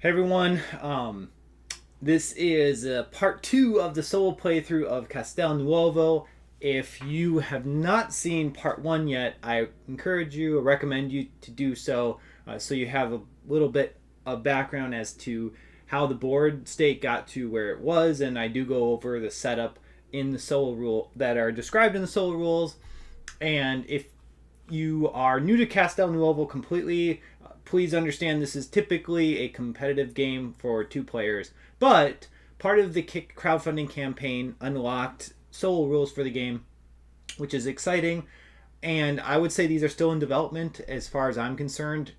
Hey everyone, this is part two of the solo playthrough of Castelnuovo. If you have not seen part one yet, I encourage you, or recommend you to do so, so you have a little bit of background as to how the board state got to where it was, and I do go over the setup in the solo rule that are described in the solo rules. And if you are new to Castelnuovo completely, please understand this is typically a competitive game for two players. But part of the Kick crowdfunding campaign unlocked solo rules for the game, which is exciting. And I would say these are still in development as far as I'm concerned.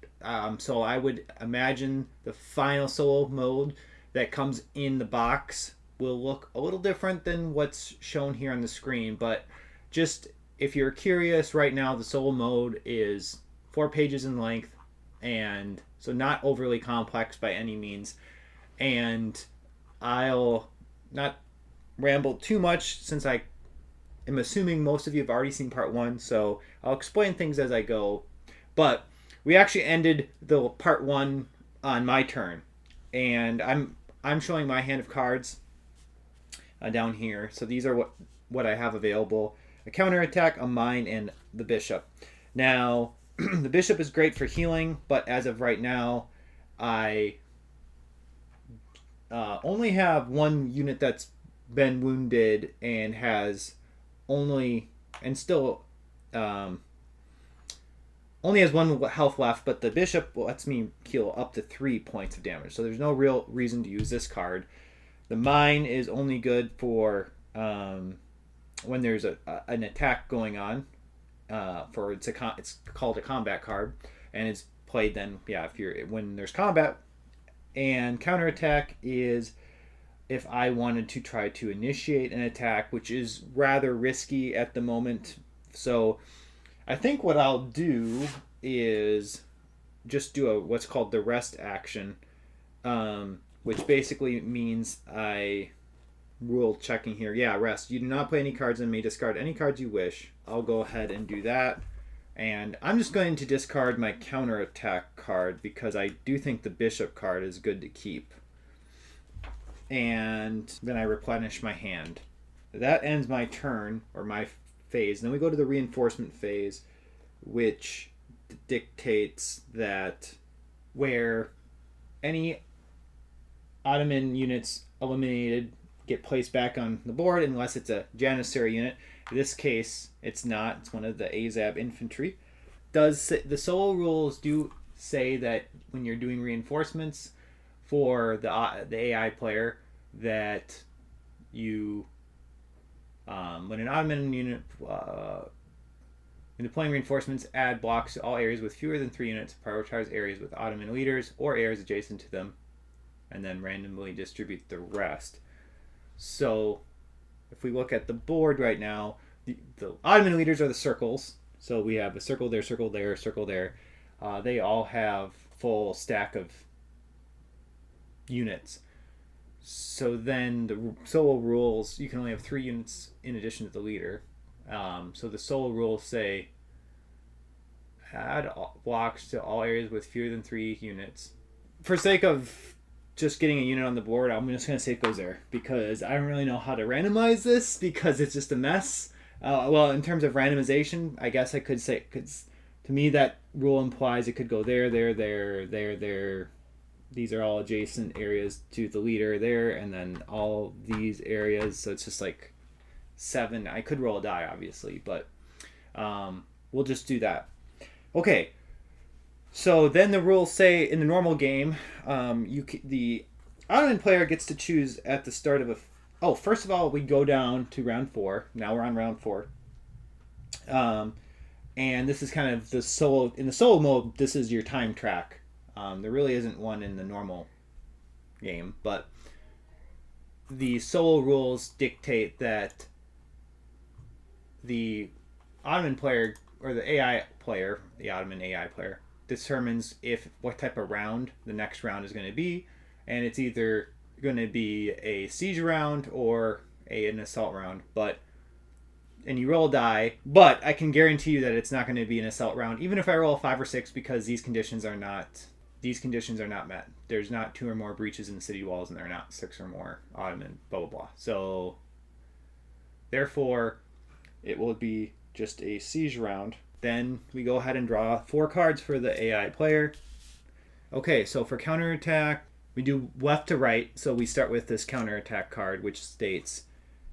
So I would imagine the final solo mode that comes in the box will look a little different than what's shown here on the screen. But just if you're curious, right now the solo mode is 4 pages in length, and so not overly complex by any means. And I'll not ramble too much since I am assuming most of you have already seen part one, so I'll explain things as I go. But we actually ended the part one on my turn, and I'm showing my hand of cards down here. So these are what I have available: a counterattack, a mine, and the bishop. Now, the bishop is great for healing, but as of right now, I only have one unit that's been wounded and has only and still um, only has one health left, but the bishop lets me heal up to 3 points of damage. So there's no real reason to use this card. The mine is only good for when there's an attack going on. It's called a combat card, and it's played then. Yeah, if you're when there's combat. And counterattack is if I wanted to try to initiate an attack, which is rather risky at the moment. So I think what I'll do is just do what's called the rest action, which basically means I rule checking here. Yeah, rest. You do not play any cards and may discard any cards you wish. I'll go ahead and do that. And I'm just going to discard my counterattack card because I do think the bishop card is good to keep. And then I replenish my hand. That ends my turn, or my phase. Then we go to the reinforcement phase, which dictates that where any Ottoman units eliminated get placed back on the board unless it's a Janissary unit. In this case, it's not. It's one of the Azab infantry. The solo rules do say that when you're doing reinforcements for the AI player, that you when an Ottoman unit when deploying reinforcements, add blocks to all areas with fewer than 3 units. Prioritize areas with Ottoman leaders or areas adjacent to them, and then randomly distribute the rest. So if we look at the board right now, the Ottoman leaders are the circles. So we have a circle there, circle there, circle there. They all have full stack of units. So then the solo rules, you can only have 3 units in addition to the leader. So the solo rules say add blocks to all areas with fewer than 3 units. For sake of just getting a unit on the board, I'm just going to say it goes there because I don't really know how to randomize this because it's just a mess. Well, in terms of randomization, I guess I could say, because to me that rule implies it could go there, there, there, there, there. These are all adjacent areas to the leader there, and then all these areas. So it's just like 7. I could roll a die, obviously, but we'll just do that. Okay. So then the rules say in the normal game, the Ottoman player gets to choose at the start of a. Oh, first of all, we go down to round 4. Now we're on round 4. And this is kind of the solo. In the solo mode, this is your time track. There really isn't one in the normal game, but the solo rules dictate that the Ottoman player, or the AI player, the Ottoman AI player, determines what type of round the next round is going to be, and it's either going to be a siege round or an assault round. And you roll a die, I can guarantee you that it's not going to be an assault round, even if I roll a 5 or 6, because these conditions are not these conditions are not met. There's not 2 or more breaches in the city walls, and there are not 6 or more Ottoman, blah, blah, blah. So, therefore, it will be just a siege round. Then we go ahead and draw 4 cards for the AI player. Okay, so for counterattack, we do left to right. So we start with this counterattack card, which states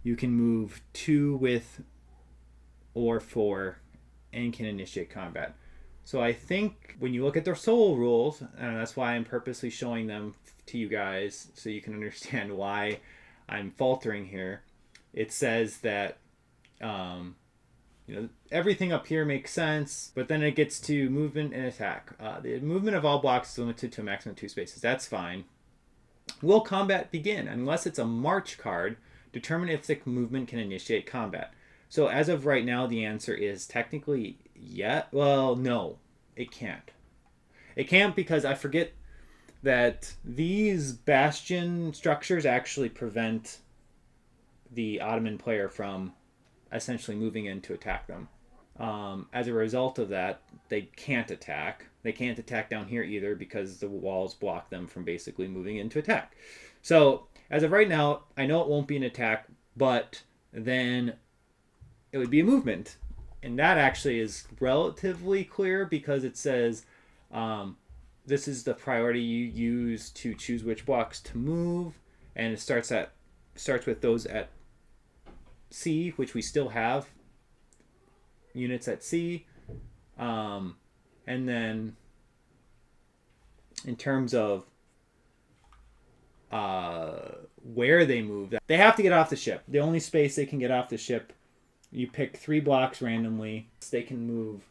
you can move 2 with or 4 and can initiate combat. So I think when you look at their soul rules, and that's why I'm purposely showing them to you guys so you can understand why I'm faltering here. It says that everything up here makes sense, but then it gets to movement and attack. The movement of all blocks is limited to a maximum of 2 spaces. That's fine. Will combat begin? Unless it's a march card, determine if the movement can initiate combat. So as of right now, the answer is technically well, no, it can't. It can't because I forget that these bastion structures actually prevent the Ottoman player from essentially moving in to attack them. As a result of that, they can't attack. They can't attack down here either because the walls block them from basically moving in to attack. So as of right now, I know it won't be an attack, but then it would be a movement. And that actually is relatively clear because it says this is the priority you use to choose which blocks to move, and it starts with those at C, which we still have units at C, and then in terms of where they move, they have to get off the ship. The only space they can get off the ship, you pick 3 blocks randomly. They can move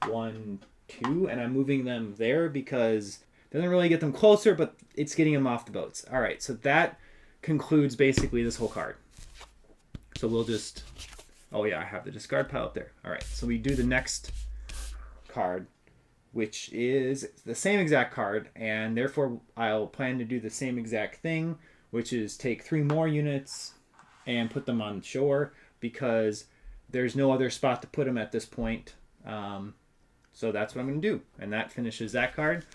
1, 2, and I'm moving them there because it doesn't really get them closer, but it's getting them off the boats. All right, so that concludes basically this whole card. So we'll just, oh yeah, I have the discard pile up there. All right, so we do the next card, which is the same exact card, and therefore I'll plan to do the same exact thing, which is take 3 more units and put them on shore because there's no other spot to put them at this point. So that's what I'm going to do, and that finishes that card.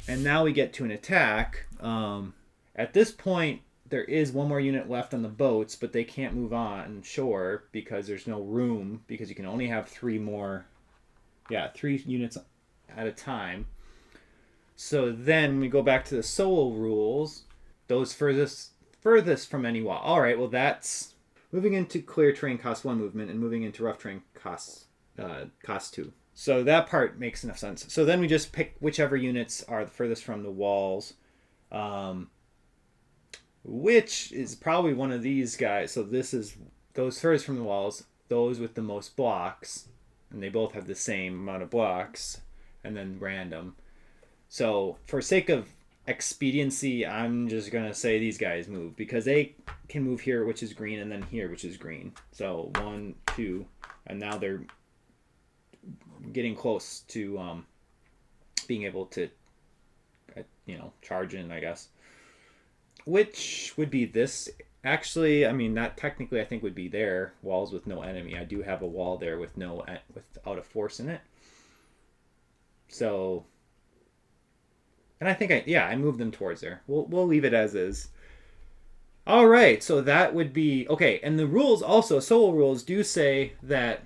And now we get to an attack. At this point, there is 1 more unit left on the boats, but they can't move on shore because there's no room, because you can only have 3 units at a time. So then we go back to the solo rules. Those furthest from any wall. All right, well that's moving into clear terrain costs 1 movement, and moving into rough terrain costs 2. So that part makes enough sense. So then we just pick whichever units are the furthest from the walls. Which is probably one of these guys. So this is those furthest from the walls, those with the most blocks, and they both have the same amount of blocks, and then random. So for sake of expediency, I'm just going to say these guys move because they can move here, which is green, and then here, which is green. So 1, 2, and now they're getting close to being able to, charge in, I guess. Which would be this. Actually, I mean, that technically I think would be there. Walls with no enemy. I do have a wall there without a force in it. So, and I think I moved them towards there. We'll leave it as is. All right, so that would be okay. And the rules also, solo rules do say that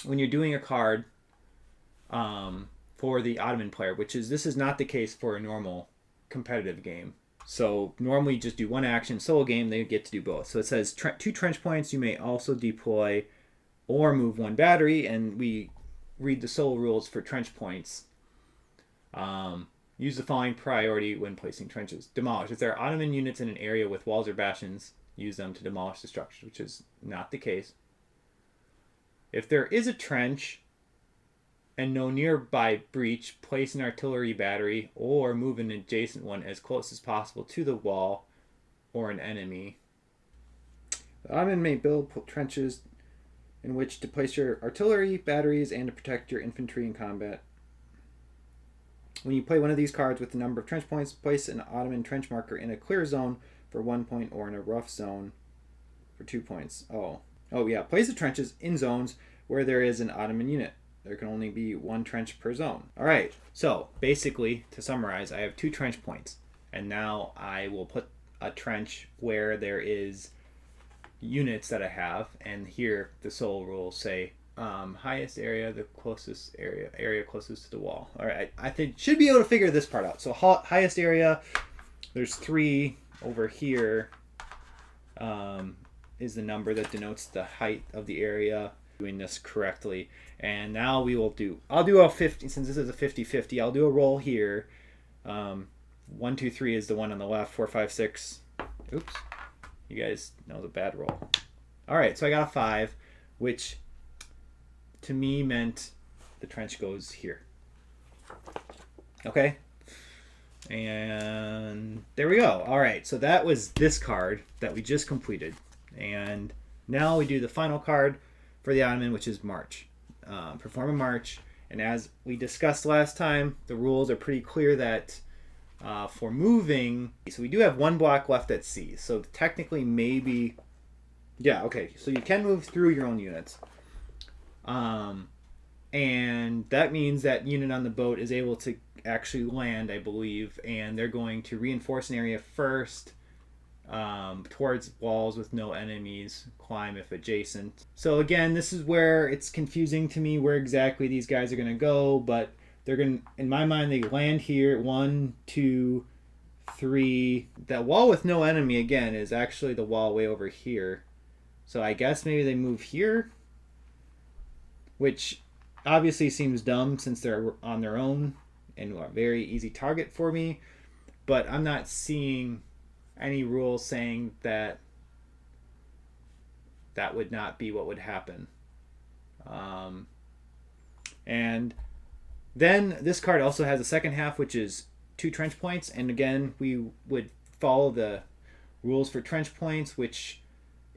when you're doing a card for the Ottoman player, this is not the case for a normal competitive game. So normally you just do 1 action. Solo game, they get to do both. So it says 2 trench points. You may also deploy or move 1 battery. And we read the solo rules for trench points. Use the following priority when placing trenches. Demolish. If there are Ottoman units in an area with walls or bastions, use them to demolish the structure, which is not the case. If there is a trench and no nearby breach, place an artillery battery or move an adjacent one as close as possible to the wall or an enemy. The Ottoman may build trenches in which to place your artillery batteries and to protect your infantry in combat. When you play one of these cards with the number of trench points, place an Ottoman trench marker in a clear zone for 1 point or in a rough zone for 2 points. Oh yeah. Place the trenches in zones where there is an Ottoman unit. there can only be one trench per zone. All right, so basically, to summarize, I have 2 trench points, and now I will put a trench where there is units that I have, and here the sole rules say highest area, the closest area closest to the wall. All right, I think should be able to figure this part out. So highest area, there's 3 over here. Is the number that denotes the height of the area. Doing this correctly, and now I'll do a 50, since this is a 50-50. I'll do a roll here. 1 2 3 is the one on the left. 4 5 6. Oops, you guys know the bad roll. All right, so I got a 5, which to me meant the trench goes here. Okay, and there we go. All right, so that was this card that we just completed, and now we do the final card for the Ottoman, which is march. Perform a march, and as we discussed last time, the rules are pretty clear that for moving, so we do have 1 block left at C, so technically maybe, yeah, okay, so you can move through your own units. And that means that unit on the boat is able to actually land, I believe, and they're going to reinforce an area first, towards walls with no enemies, climb if adjacent. So again, this is where it's confusing to me where exactly these guys are going to go, but they're going to, in my mind, they land here. 1 2 3. That wall with no enemy, again, is actually the wall way over here. So I guess maybe they move here, which obviously seems dumb since they're on their own and a very easy target for me, but I'm not seeing any rule saying that that would not be what would happen. And then this card also has a second half, which is 2 trench points, and again we would follow the rules for trench points, which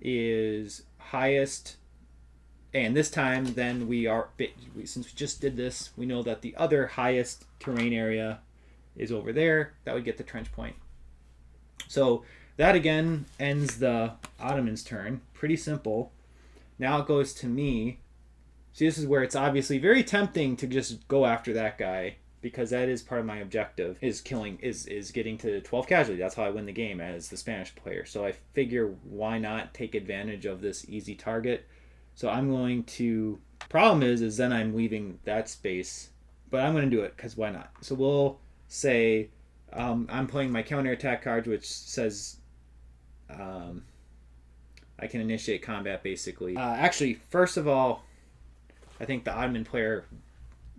is highest, and this time then since we just did this, we know that the other highest terrain area is over there. That would get the trench point. So that again ends the Ottoman's turn. Pretty simple. Now it goes to me. See, this is where it's obviously very tempting to just go after that guy, because that is part of my objective, is getting to 12 casualty. That's how I win the game as the Spanish player. So I figure, why not take advantage of this easy target? So I'm going to, problem is then I'm leaving that space, but I'm going to do it because why not? So we'll say I'm playing my counterattack card, which says I can initiate combat basically. Actually, first of all, I think the Ottoman player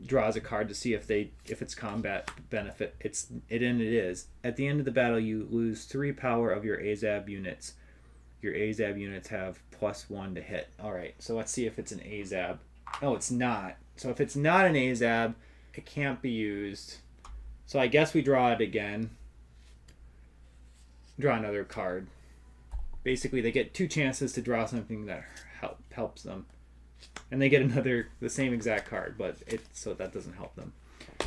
draws a card to see if it's combat benefit. It is. At the end of the battle, you lose 3 power of your AZAB units. Your AZAB units have +1 to hit. All right, so let's see if it's an AZAB. No, it's not. So if it's not an AZAB, it can't be used. So I guess we draw it again. Draw another card. Basically, they get 2 chances to draw something that helps them. And they get the same exact card, but so that doesn't help them.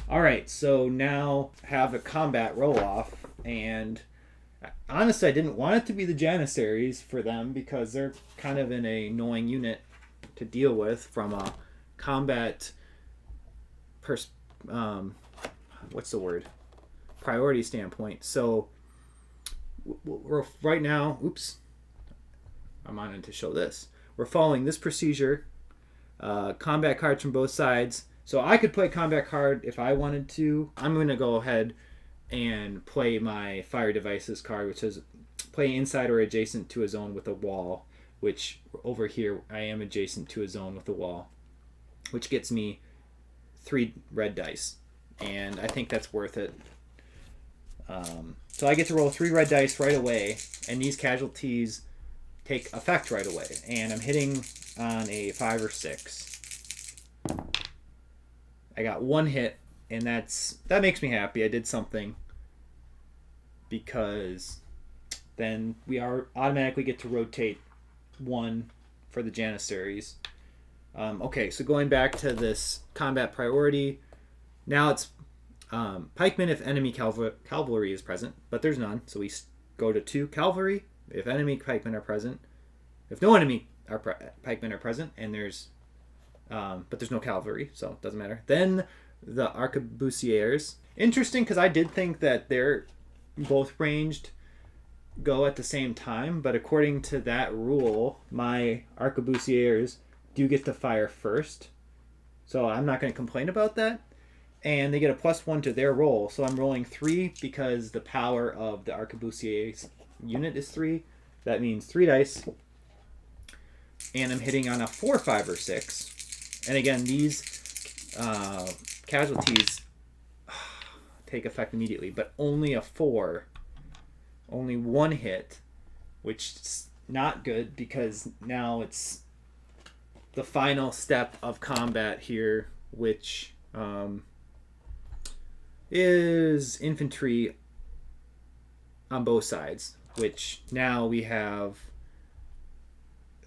All right, so now have a combat roll-off, and honestly, I didn't want it to be the Janissaries for them because they're kind of an annoying unit to deal with from a combat priority standpoint. So we're right now, oops, I'm wanting to show this. We're following this procedure. Combat cards from both sides. So I could play combat card if I wanted to. I'm going to go ahead and play my fire devices card, which says play inside or adjacent to a zone with a wall, which over here I am adjacent to a zone with a wall, which gets me 3 red dice, and I think that's worth it. So I get to roll 3 red dice right away, and these casualties take effect right away, and I'm hitting on a 5 or 6. I got 1 hit, and that makes me happy. I did something, because then we automatically get to rotate 1 for the Janissaries. Okay, so going back to this combat priority, now it's pikemen if enemy cavalry is present, but there's none, so we go to 2 cavalry if enemy pikemen are present. If no enemy pikemen are present, and there's but there's no cavalry, so it doesn't matter. Then the arquebusiers. Interesting, because I did think that they're both ranged go at the same time, but according to that rule, my arquebusiers do get to fire first. So I'm not going to complain about that. And they get a +1 to their roll. So I'm rolling 3 because the power of the arquebusiers unit is 3. That means 3 dice. And I'm hitting on a 4, 5, or 6. And again, these casualties take effect immediately, but only a 4. Only 1 hit, which is not good because now it's the final step of combat here, which is infantry on both sides, which now we have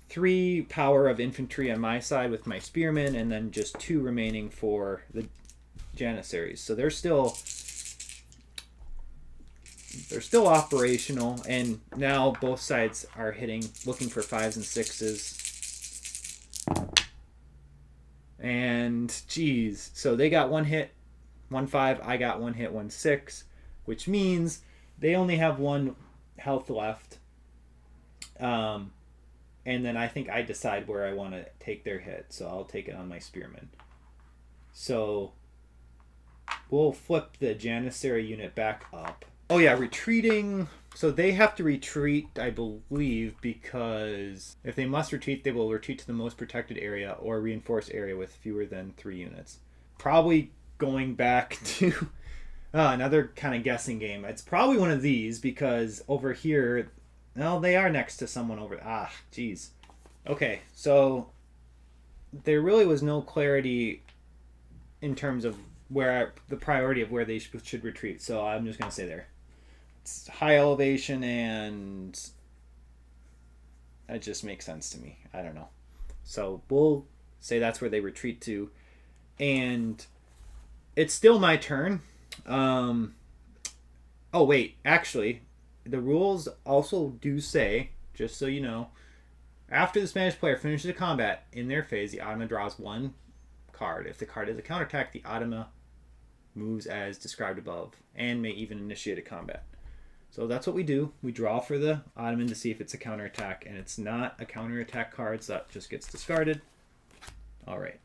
3 power of infantry on my side with my spearmen, and then just 2 remaining for the janissaries. So they're still operational, and now both sides are looking for 5s and 6s. And geez, so they got 1 hit, 1 5. I got 1 hit, 1 6, which means they only have 1 health left. And then I think I decide where I want to take their hit, so I'll take it on my spearmen. So we'll flip the janissary unit back up. Oh yeah, retreating. So they have to retreat, I believe, because if they must retreat, they will retreat to the most protected area or reinforced area with fewer than 3 units. Probably going back to another kind of guessing game. It's probably one of these because over here, no, they are next to someone over. Geez. Okay, so there really was no clarity in terms of where the priority of where they should retreat. So I'm just gonna say there. It's high elevation, and it just makes sense to me. I don't know. So we'll say that's where they retreat to, and it's still my turn. Oh wait, actually, the rules also do say, just so you know, after the Spanish player finishes a combat in their phase, the Ottoman draws 1 card. If the card is a counterattack, the Ottoman moves as described above and may even initiate a combat. So that's what we do. We draw for the Ottoman to see if it's a counterattack, and it's not a counterattack card, so that just gets discarded. All right.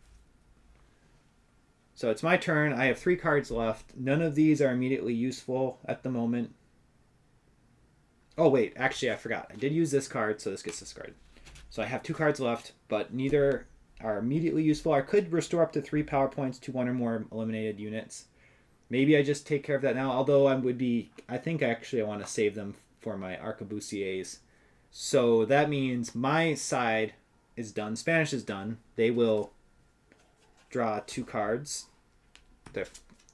So it's my turn. I have 3 cards left. None of these are immediately useful at the moment. Oh, wait. Actually, I forgot. I did use this card, so this gets discarded. So I have 2 cards left, but neither are immediately useful. I could restore up to 3 power points to 1 or more eliminated units. Maybe I just take care of that now, although I think actually I want to save them for my arquebusiers. So that means my side is done. Spanish is done. They will draw 2 cards to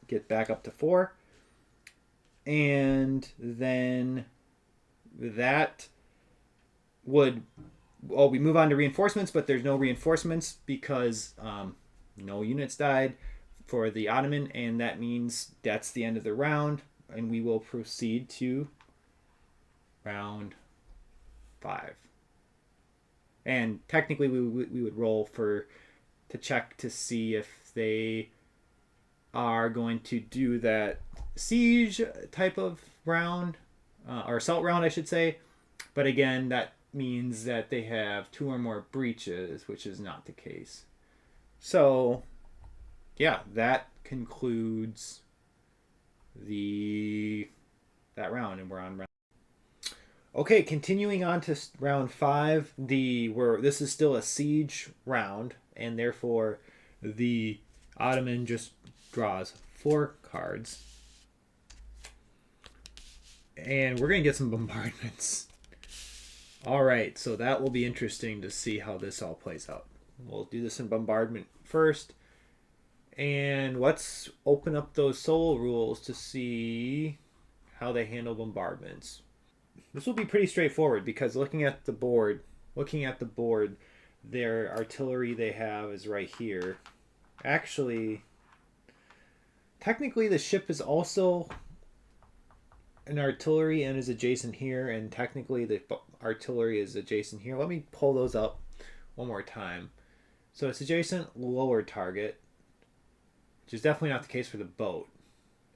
get back up to 4. And then that would... Oh, we move on to reinforcements, but there's no reinforcements because no units died for the Ottoman, and that means that's the end of the round, and we will proceed to round 5. And technically, we would roll to check to see if they are going to do that siege type of round, or assault round, I should say. But again, that means that they have 2 or more breaches, which is not the case. So yeah, that concludes that round, and we're on round. Okay, continuing on to round 5. This is still a siege round, and therefore the Ottoman just draws 4 cards, and we're gonna get some bombardments. All right, so that will be interesting to see how this all plays out. We'll do this in bombardment first. And let's open up those solo rules to see how they handle bombardments. This will be pretty straightforward because looking at the board, their artillery they have is right here. Actually, technically the ship is also an artillery and is adjacent here, and technically the artillery is adjacent here. Let me pull those up one more time. So it's adjacent lower target, which is definitely not the case for the boat.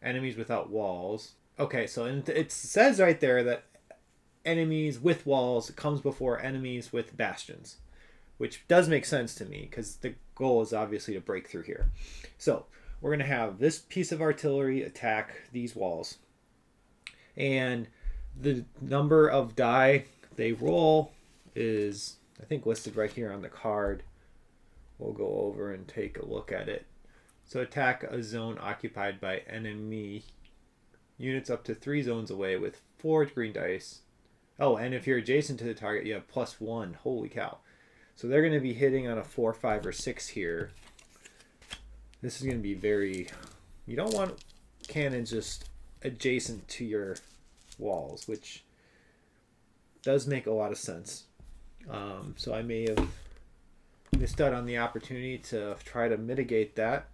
Enemies without walls. Okay, so it says right there that enemies with walls comes before enemies with bastions, which does make sense to me because the goal is obviously to break through here. So we're going to have this piece of artillery attack these walls, and the number of die they roll is, I think, listed right here on the card. We'll go over and take a look at it. So attack a zone occupied by enemy units up to 3 zones away with 4 green dice. Oh, and if you're adjacent to the target, you have +1. Holy cow. So they're going to be hitting on a 4, 5, or 6 here. This is going to be very... You don't want cannons just adjacent to your walls, which does make a lot of sense. So I may have missed out on the opportunity to try to mitigate that.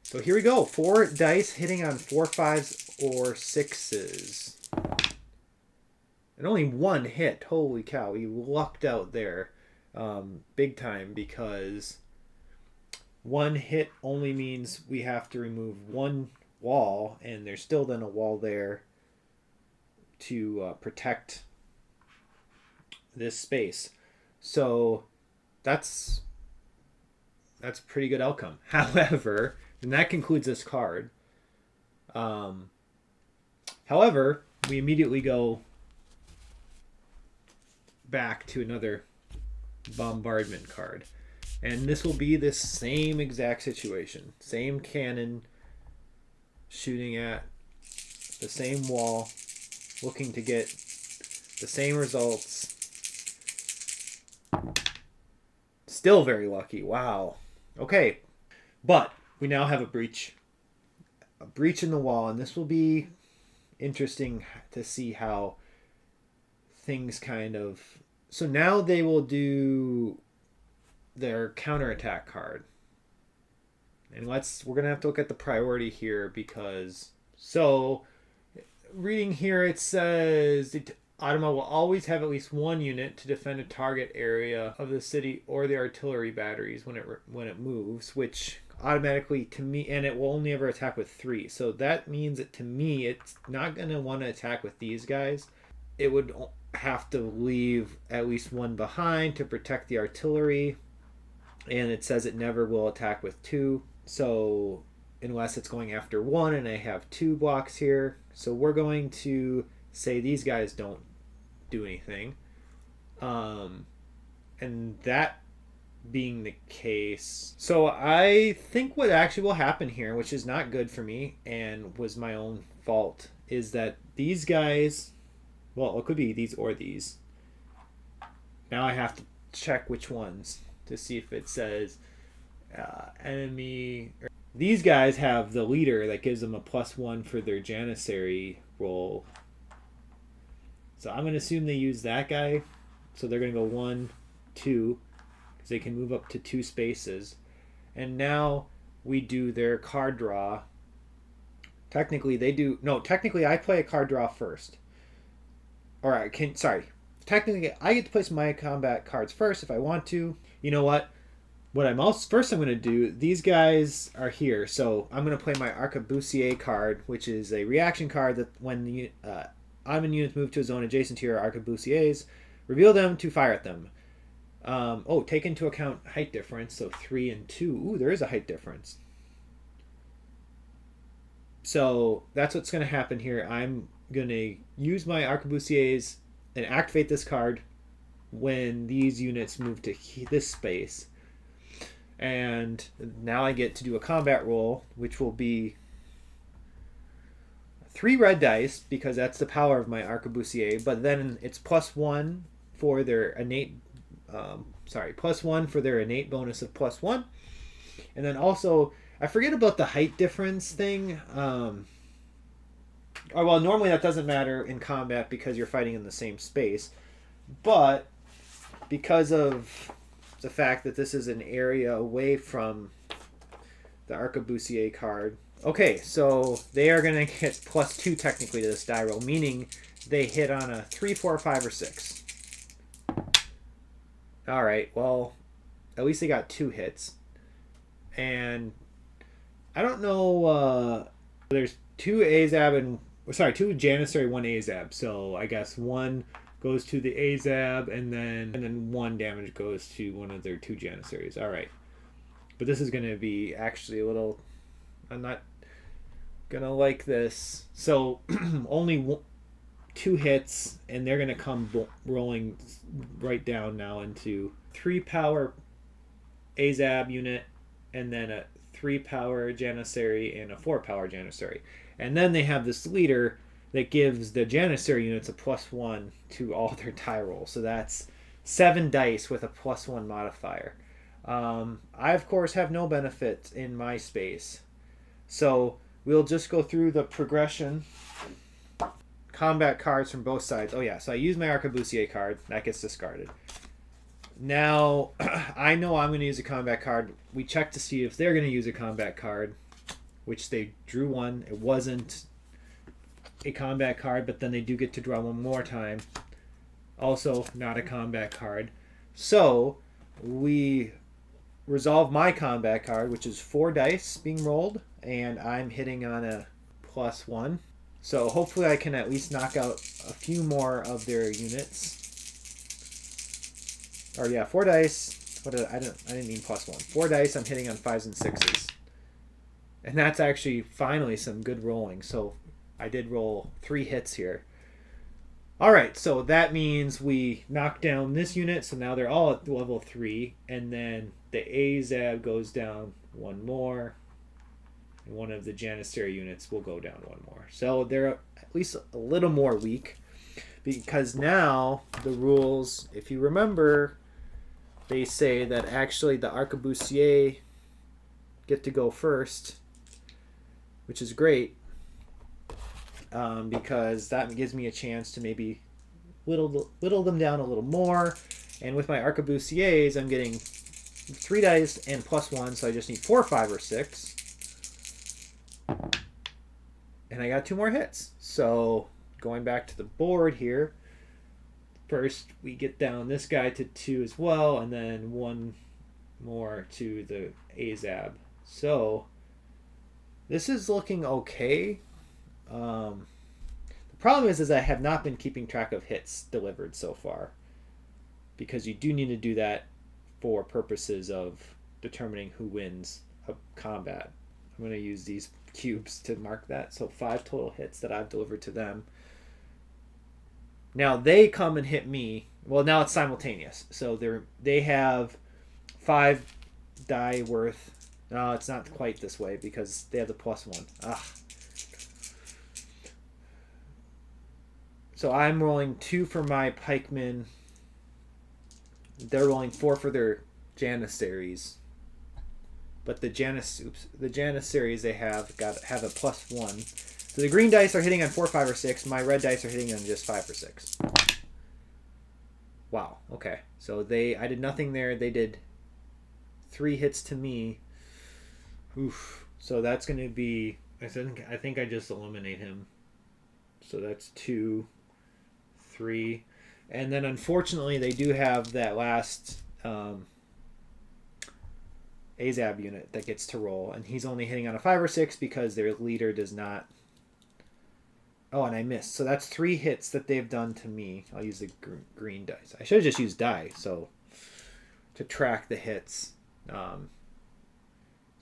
So here we go. 4 dice hitting on 4, 5s, or 6s. And only 1 hit. Holy cow. We lucked out there big time, because 1 hit only means we have to remove 1 wall, and there's still then a wall there to protect this space. So that's a pretty good outcome. However, and that concludes this card. However, we immediately go back to another bombardment card. And this will be the same exact situation. Same cannon shooting at the same wall, looking to get the same results. Still very lucky. Wow. Okay. But we now have a breach. A breach in the wall, and this will be interesting to see how things kind of... So now they will do their counterattack card. And we're going to have to look at the priority here, because... So, reading here, it says... Automa will always have at least 1 unit to defend a target area of the city or the artillery batteries when it moves, which automatically, to me, and it will only ever attack with 3. So that means that, to me, it's not going to want to attack with these guys. It would have to leave at least 1 behind to protect the artillery, and it says it never will attack with 2. So unless it's going after 1, and I have 2 blocks here. So we're going to say these guys don't do anything. And that being the case, so I think what actually will happen here, which is not good for me and was my own fault, is that these guys, well, it could be these or these. Now I have to check which ones to see if it says enemy. These guys have the leader that gives them a +1 for their Janissary roll. So I'm going to assume they use that guy. So they're going to go 1, 2, because they can move up to 2 spaces. And now we do their card draw. Technically, technically I play a card draw first. Technically, I get to place my combat cards first if I want to. You know what? First I'm going to do, these guys are here. So I'm going to play my Arquebusier card, which is a reaction card that when the Ottoman units move to a zone adjacent to your Arquebusiers, reveal them to fire at them. Take into account height difference, so 3 and 2. Ooh, there is a height difference. So that's what's going to happen here. I'm going to use my Arquebusiers and activate this card when these units move to this space. And now I get to do a combat roll, which will be 3 red dice, because that's the power of my Arquebusier, but then it's +1 for their innate +1 for their innate bonus of +1. And then also, I forget about the height difference thing. Normally that doesn't matter in combat because you're fighting in the same space, but because of the fact that this is an area away from the Arquebusier card. Okay, so they are going to get +2 technically to this die roll, meaning they hit on a 3, 4, 5, or 6. Alright, well, at least they got 2 hits. And I don't know. There's 2 Azab and 2 Janissary, 1 Azab. So I guess 1 goes to the Azab, and then 1 damage goes to one of their 2 Janissaries. All right, but this is going to be actually a little. I'm not gonna like this. So only 2 hits, and they're gonna come rolling right down now into 3 power Azab unit, and then a 3 power Janissary and a 4 power Janissary. And then they have this leader that gives the Janissary units a +1 to all their die rolls. So that's 7 dice with a +1 modifier. I, of course, have no benefit in my space. So we'll just go through the progression. Combat cards from both sides. Oh, yeah. So I use my Arquebusier card. That gets discarded. Now, I know I'm going to use a combat card. We check to see if they're going to use a combat card, which they drew 1. It wasn't a combat card, but then they do get to draw 1 more time. Also, not a combat card. So, we resolve my combat card, which is 4 dice being rolled, and I'm hitting on a +1. So, hopefully I can at least knock out a few more of their units. Or yeah, 4 dice. I didn't mean +1. 4 dice. I'm hitting on 5s and 6s, and that's actually finally some good rolling. So I did roll 3 hits here. All right, so that means we knock down this unit. So now they're all at level 3, and then the Azab goes down 1 more, and one of the Janissary units will go down 1 more. So they're at least a little more weak, because now the rules, if you remember, they say that actually the Arquebusier get to go first, which is great, because that gives me a chance to maybe whittle them down a little more. And with my Arquebusiers, I'm getting 3 dice and +1, so I just need 4, 5, or 6. And I got 2 more hits. So going back to the board here, first we get down this guy to 2 as well, and then 1 more to the Azab. So this is looking okay. The problem is I have not been keeping track of hits delivered so far, because you do need to do that for purposes of determining who wins a combat. I'm going to use these cubes to mark that. So 5 total hits that I've delivered to them. Now they come and hit me. Well, now it's simultaneous. So they have 5 die worth. No, it's not quite this way because they have the +1. So I'm rolling 2 for my pikemen. They're rolling 4 for their Janissaries. But the Janissaries they have a +1. So the green dice are hitting on 4, 5, or 6. My red dice are hitting on just 5 or 6. Wow. Okay. So I did nothing there. They did 3 hits to me. Oof. So that's going to be. I think I just eliminate him. So that's 2, 3, and then unfortunately they do have that last Azab unit that gets to roll, and he's only hitting on a 5 or 6 because their leader does not. Oh, and I missed. So that's 3 hits that they've done to me. I'll use the green dice. I should have just used die, so to track the hits. So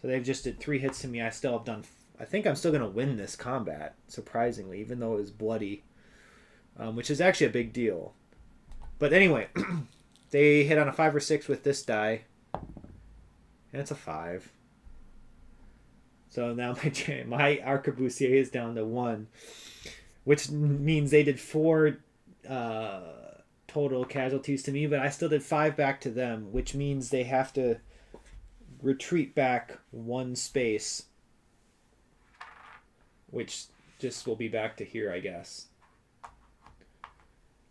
they've just did 3 hits to me. I still have done. I think I'm still going to win this combat, surprisingly, even though it was bloody, which is actually a big deal. But anyway, they hit on a 5 or 6 with this die, and it's a 5. So now my Arquebusier is down to 1. Which means they did 4 total casualties to me, but I still did 5 back to them, which means they have to retreat back 1 space, which just will be back to here, I guess.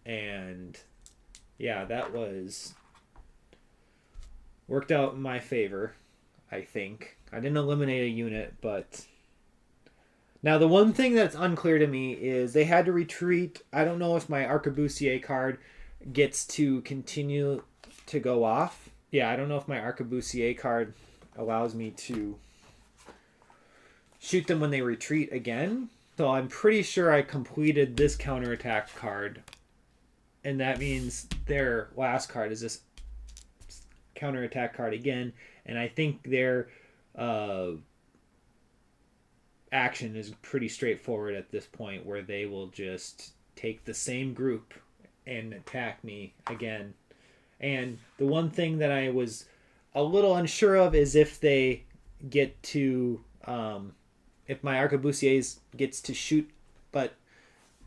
And yeah, that worked out in my favor, I think. I didn't eliminate a unit, but now the one thing that's unclear to me is they had to retreat. I don't know if my Arquebusier card gets to continue to go off Yeah, I don't know if my Arquebusier card allows me to shoot them when they retreat again. So I'm pretty sure I completed this counterattack card. And that means their last card is this counterattack card again. And I think their action is pretty straightforward at this point, where they will just take the same group and attack me again. And the one thing that I was a little unsure of is if they get to if my arquebusiers gets to shoot, but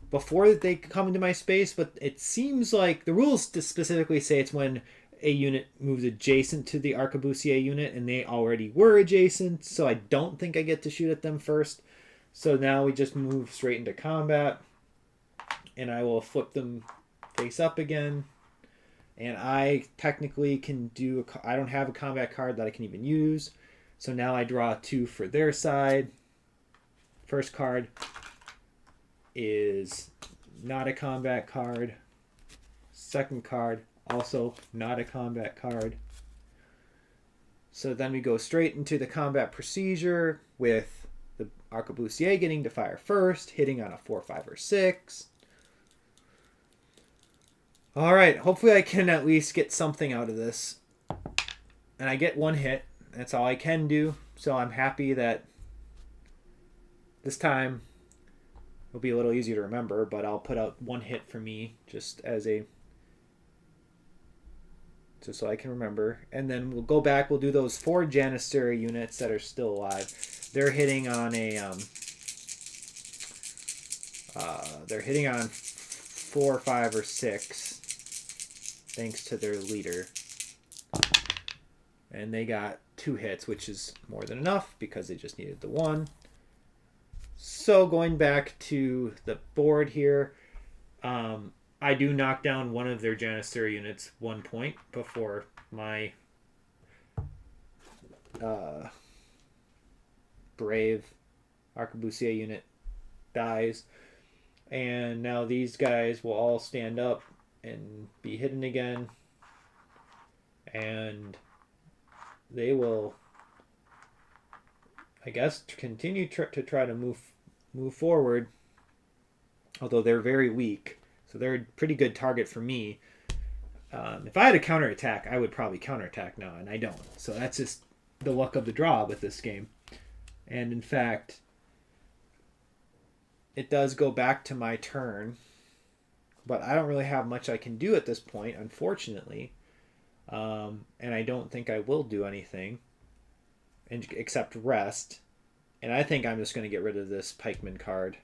before they come into my space. But it seems like the rules specifically say it's when a unit moves adjacent to the arquebusier unit, and they already were adjacent, so I don't think I get to shoot at them first. So now we just move straight into combat, and I will flip them face up again. And I technically can do I don't have a combat card that I can even use. So now I draw 2 for their side. First card is not a combat card. Second card, also not a combat card. So then we go straight into the combat procedure with the arquebusier getting to fire first, hitting on a 4, 5, or 6. All right, hopefully I can at least get something out of this. And I get 1 hit. That's all I can do. So I'm happy that this time it'll be a little easier to remember, but I'll put out 1 hit for me just as a just so I can remember. And then we'll go back, we'll do those 4 Janissary units that are still alive. They're hitting on a they're hitting on 4, 5, or 6 thanks to their leader. And they got 2 hits, which is more than enough because they just needed the 1. So going back to the board here, I do knock down one of their Janissary units 1 point before my brave arquebusier unit dies. And now these guys will all stand up and be hidden again. And they will, I guess, continue to try to move forward, although they're very weak, so they're a pretty good target for me. If I had a counterattack, I would probably counterattack now, and I don't. So that's just the luck of the draw with this game. And in fact, it does go back to my turn, but I don't really have much I can do at this point, unfortunately. And I don't think I will do anything except rest. And I think I'm just going to get rid of this pikeman card.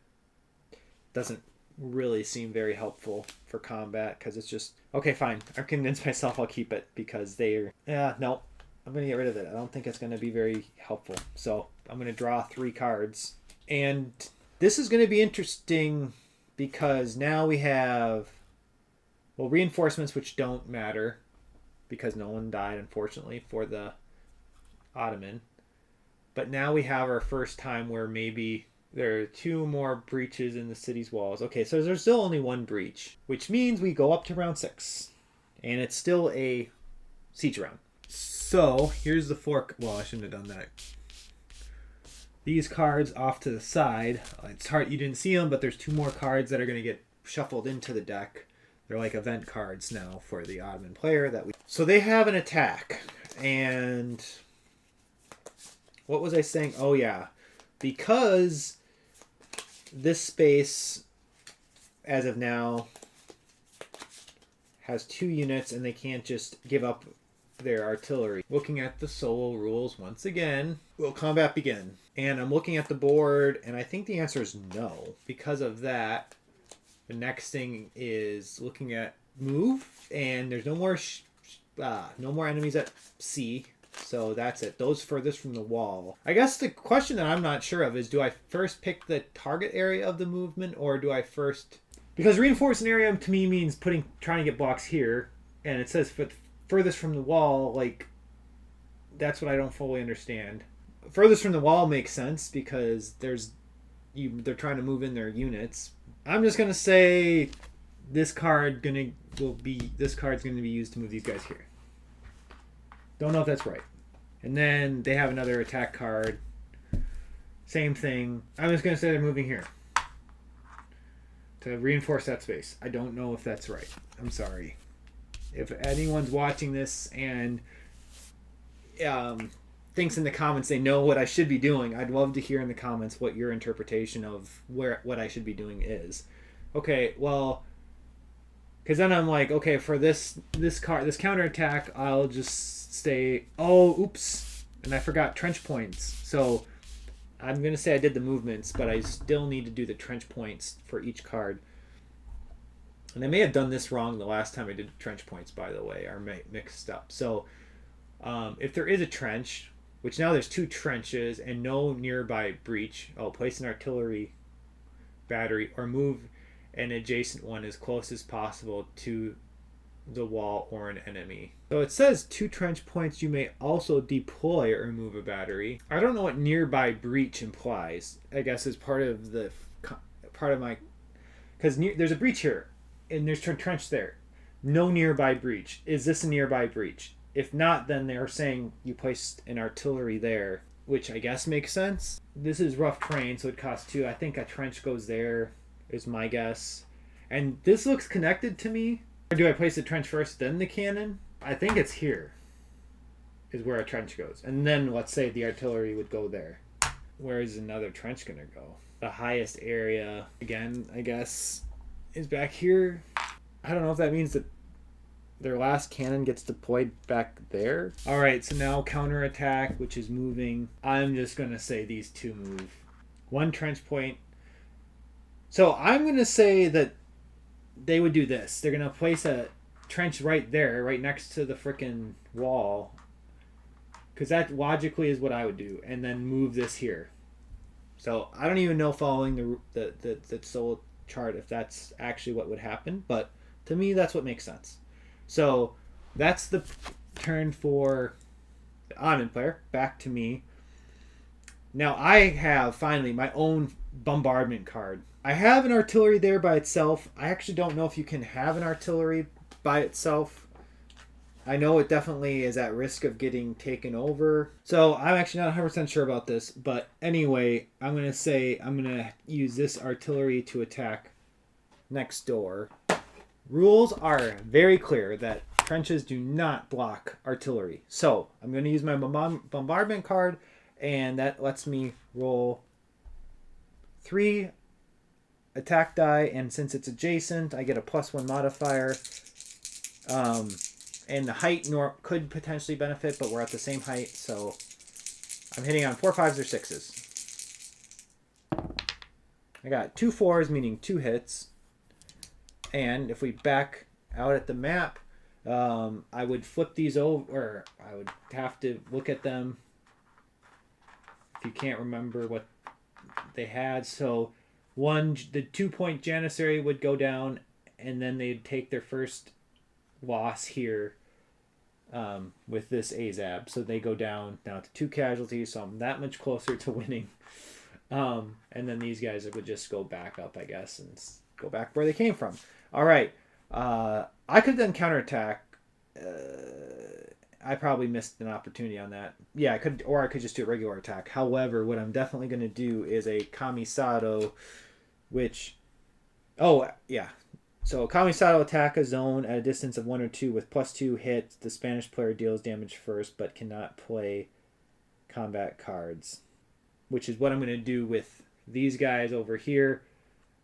Doesn't really seem very helpful for combat because it's just... Okay, fine. I've convinced myself I'll keep it because they're... No. I'm going to get rid of it. I don't think it's going to be very helpful. So I'm going to draw 3 cards. And this is going to be interesting because now we have... Well, reinforcements which don't matter because no one died, unfortunately, for the Ottoman. But now we have our first time where maybe there are 2 more breaches in the city's walls. Okay, so there's still only 1 breach, which means we go up to round 6. And it's still a siege round. So here's the 4... Well, I shouldn't have done that. These cards off to the side. It's hard, you didn't see them, but there's 2 more cards that are going to get shuffled into the deck. They're like event cards now for the Ottoman player that we... So they have an attack. And what was I saying? Oh yeah. Because this space as of now has 2 units and they can't just give up their artillery. Looking at the solo rules once again, will combat begin? And I'm looking at the board and I think the answer is no. Because of that, the next thing is looking at move, and there's no more enemies at sea, so that's it. Those furthest from the wall. I guess the question that I'm not sure of is, do I first pick the target area of the movement, or do I first... Because reinforcing area to me means trying to get blocks here, and it says furthest from the wall, like, that's what I don't fully understand. Furthest from the wall makes sense because they're trying to move in their units. I'm just gonna say this card's gonna be used to move these guys here. Don't know if that's right. And then they have another attack card. Same thing. I'm just going to say they're moving here to reinforce that space. I don't know if that's right. I'm sorry. If anyone's watching this and thinks in the comments they know what I should be doing, I'd love to hear in the comments what your interpretation of what I should be doing is. Okay, well, because then I'm like, okay, for this counterattack, I'll just stay. Oh, oops, and I forgot trench points. So I'm gonna say I did the movements, but I still need to do the trench points for each card. And I may have done this wrong the last time I did trench points, by the way, or mixed up. So if there is a trench, which now there's 2 trenches and no nearby breach, I'll place an artillery battery or move an adjacent one as close as possible to the wall or an enemy. So it says 2 trench points. You may also deploy or move a battery. I don't know what nearby breach implies. I guess as part of my, because there's a breach here and there's a trench there. No nearby breach. Is this a nearby breach? If not, then they're saying you placed an artillery there, which I guess makes sense. This is rough terrain, so it costs 2. I think a trench goes there, is my guess. And this looks connected to me. Or do I place the trench first, then the cannon? I think it's here, is where a trench goes. And then let's say the artillery would go there. Where is another trench gonna go? The highest area, again, I guess, is back here. I don't know if that means that their last cannon gets deployed back there. All right, so now counterattack, which is moving. I'm just going to say these 2 move. 1 trench point. So I'm going to say that they would do this. They're going to place a trench right there, right next to the frickin' wall. Because that logically is what I would do. And then move this here. So I don't even know, following the solo chart, if that's actually what would happen. But to me, that's what makes sense. So that's the turn for the Ottoman player. Back to me. Now I have finally my own bombardment card. I have an artillery there by itself. I actually don't know if you can have an artillery by itself. I know it definitely is at risk of getting taken over. So I'm actually not 100% sure about this. But anyway, I'm going to say I'm going to use this artillery to attack next door. Rules are very clear that trenches do not block artillery. So I'm going to use my bombardment card, and that lets me roll 3 attack die, and since it's adjacent, I get a +1 modifier. And the height could potentially benefit, but we're at the same height, so I'm hitting on 4 5s or 6s. I got 2 4s, meaning 2 hits. And if we back out at the map, I would flip these over, or I would have to look at them if you can't remember what they had. So the 2-point Janissary would go down, and then they'd take their first loss here with this AZAB. So they go down to 2 casualties, so I'm that much closer to winning. And then these guys would just go back up, I guess, and go back where they came from. All right. I could then counterattack. I probably missed an opportunity on that. Yeah, I could just do a regular attack. However, what I'm definitely going to do is a Kamisado, which... Oh, yeah. So Kamisado attack a zone at a distance of 1 or 2 with +2 hits. The Spanish player deals damage first, but cannot play combat cards, which is what I'm going to do with these guys over here.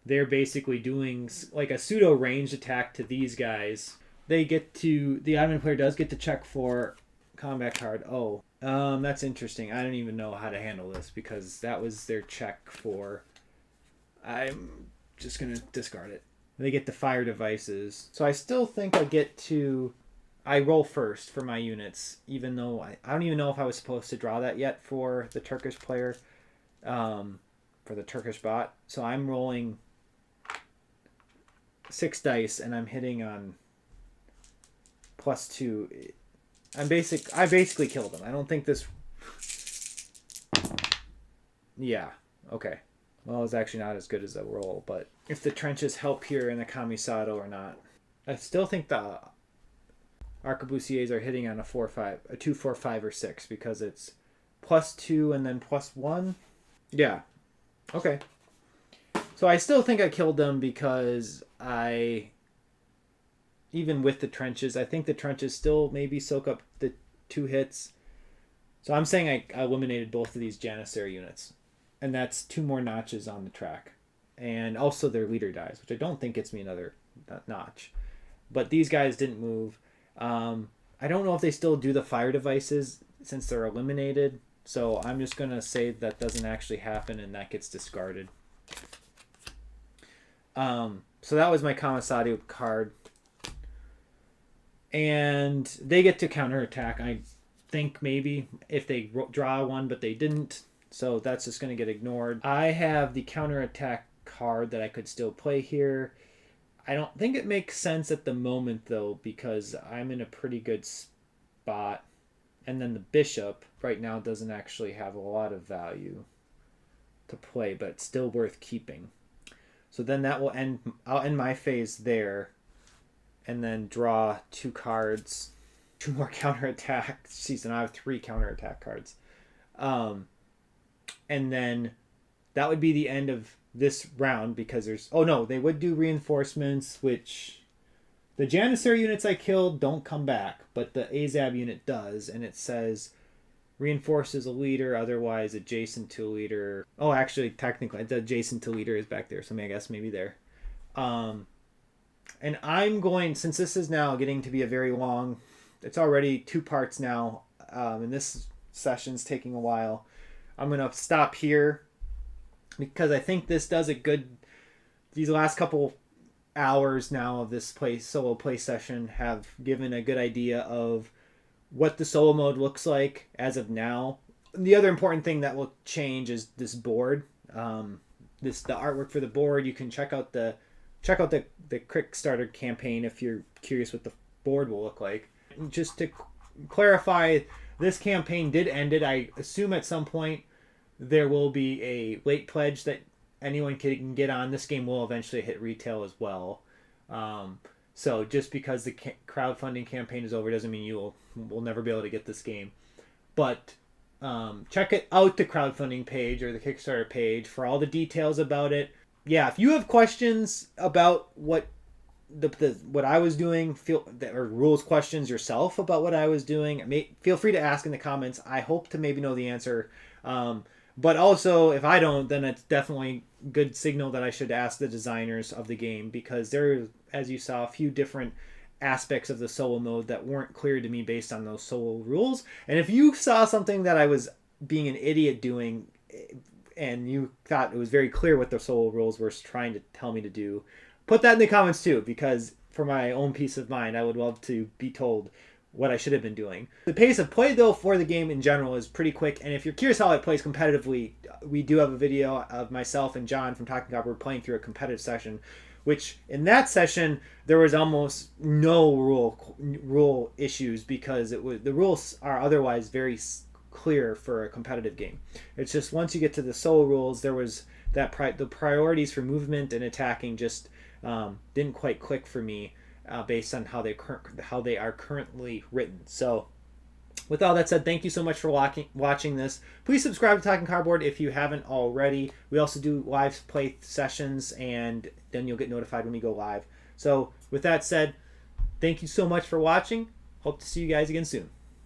They're basically doing like a pseudo ranged attack to these guys. The Ottoman player does get to check for combat card. Oh, that's interesting. I don't even know how to handle this because that was their check for. I'm just gonna discard it. They get the fire devices. So I still think I roll first for my units, even though I don't even know if I was supposed to draw that yet for the Turkish player, for the Turkish bot. So I'm rolling 6 dice, and I'm hitting on +2. I basically killed them. I don't think this... Yeah, okay. Well, it's actually not as good as a roll, but if the trenches help here in the Kamisado or not. I still think arquebusiers are hitting on a 4-5, a 2-4-5 or 6 because it's +2 and then +1. Yeah. Okay. So I still think I killed them because even with the trenches, I think the trenches still maybe soak up the 2 hits. So I'm saying I eliminated both of these Janissary units. And that's 2 more notches on the track. And also their leader dies, which I don't think gets me another notch. But these guys didn't move. I don't know if they still do the fire devices since they're eliminated. So I'm just going to say that doesn't actually happen and that gets discarded. So that was my Commissariat card. And they get to counterattack, I think, maybe, if they draw one, but they didn't. So that's just going to get ignored. I have the counterattack card that I could still play here. I don't think it makes sense at the moment, though, because I'm in a pretty good spot. And then the bishop right now doesn't actually have a lot of value to play, but it's still worth keeping. So then that will end. I'll end my phase there. And then draw 2 cards. 2 more counterattack. Jeez, and I have 3 counterattack cards. And then that would be the end of this round because there's... Oh, no. They would do reinforcements, which... The Janissary units I killed don't come back, but the Azab unit does. And it says reinforces a leader, otherwise adjacent to a leader. Oh, actually, technically, the adjacent to leader is back there. So I guess maybe there. And I'm going, since this is now getting to be a very long... It's already 2 parts now, and this session's taking a while. I'm going to stop here because I think this does a good... These last couple hours now of this solo play session have given a good idea of what the solo mode looks like as of now. The other important thing that will change is this board. The artwork for the board. You can check out the Kickstarter campaign if you're curious what the board will look like. Just to clarify, this campaign did end it. I assume at some point there will be a late pledge that anyone can get on. This game will eventually hit retail as well. So just because the crowdfunding campaign is over doesn't mean you will never be able to get this game. But check it out, the crowdfunding page or the Kickstarter page, for all the details about it. Yeah, if you have questions about what I was doing, or rules questions yourself about what I was doing, feel free to ask in the comments. I hope to maybe know the answer. But also, if I don't, then it's definitely good signal that I should ask the designers of the game, because there, as you saw, a few different aspects of the solo mode that weren't clear to me based on those solo rules. And if you saw something that I was being an idiot doing, and you thought it was very clear what the solo rules were trying to tell me to do, put that in the comments too, because for my own peace of mind, I would love to be told what I should have been doing. The pace of play, though, for the game in general is pretty quick, and if you're curious how it plays competitively, we do have a video of myself and John from Talking Cardboard playing through a competitive session, which in that session there was almost no rule issues, because the rules are otherwise very clear for a competitive game. It's just once you get to the solo rules, there was the priorities for movement and attacking just didn't quite click for me based on how they are currently written. So with all that said, thank you so much for watching this. Please subscribe to Talking Cardboard if you haven't already. We also do live play sessions, and then you'll get notified when we go live. So with that said, thank you so much for watching. Hope to see you guys again soon.